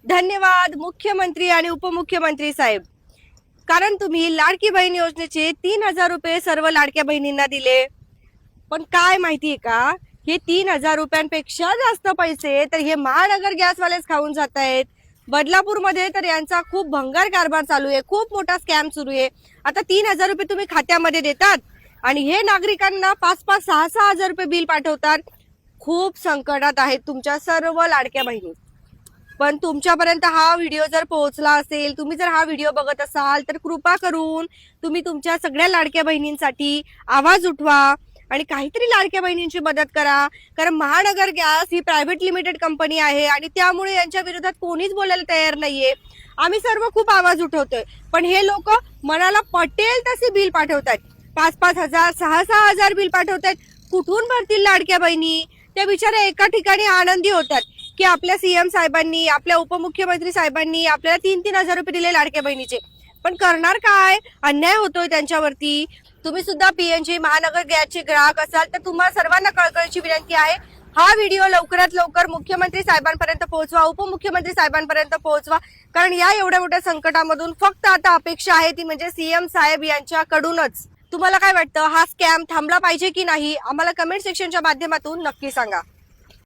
धन्यवाद मुख्यमंत्री आणि उपमुख्यमंत्री साहेब, कारण तुम्ही लाडकी बहीण योजनेचे 3,000 रुपये सर्व लाडक्या बहिणींना दिले. पण काय माहितीये का, हे 3,000 रुपयांपेक्षा जास्त पैसे तर हे महानगर गॅसवालेच खाऊन जात आहेत. बदलापूरमध्ये तर यांचा खूप भंगार कारभार चालू आहे, खूप मोठा स्कॅम सुरू आहे. आता 3,000 रुपये तुम्ही खात्यामध्ये देतात आणि हे नागरिकांना 5-5, 6-6 हजार रुपये बिल पाठवतात. खूप संकटात आहेत तुमच्या सर्व लाडक्या बहिणी. पण तुमच्यापर्यंत हा व्हिडिओ जर पोहोचला असेल, तुम्ही जर हा व्हिडिओ बघत असाल, तर कृपा करून तुम्ही तुमच्या सगळ्या लाडक्या बहिणींसाठी आवाज उठवा आणि काहीतरी लाडक्या बहिणींची मदत करा. कारण महानगर गॅस ही प्रायव्हेट लिमिटेड कंपनी आहे आणि त्यामुळे यांच्या विरोधात कोणीच बोलायला तयार नाहीये. आम्ही सर्व खूप आवाज उठवतोय, पण हे लोक मनाला पटेल तसे बिल पाठवतात. 5-5 हजार, 6-6 हजार बिल पाठवतात. कुठून भरतील लाडक्या बहिणी? त्या बिचाऱ्या एका ठिकाणी आनंदी होतात की आपल्या सीएम साहेबांनी, आपल्या उपमुख्यमंत्री साहेबांनी आपल्याला 3-3 हजार रुपये दिले लाडक्या बहिणीचे. पण करणार काय? अन्याय होतोय त्यांच्यावरती. तुम्ही सुद्धा पीएनजी महानगर गॅसचे ग्राहक असाल तर तुम्हाला सर्वांना कळकळीची विनंती आहे, हा व्हिडिओ लवकरात लवकर मुख्यमंत्री साहेबांपर्यंत पोहोचवा, उपमुख्यमंत्री साहेबांपर्यंत पोहोचवा. कारण या एवढ्या मोठ्या संकटामधून फक्त आता अपेक्षा आहे ती म्हणजे सीएम साहेब यांच्याकडूनच. तुम्हाला काय वाटतं, हा स्कॅम थांबला पाहिजे की नाही? आम्हाला कमेंट सेक्शनच्या माध्यमातून नक्की सांगा.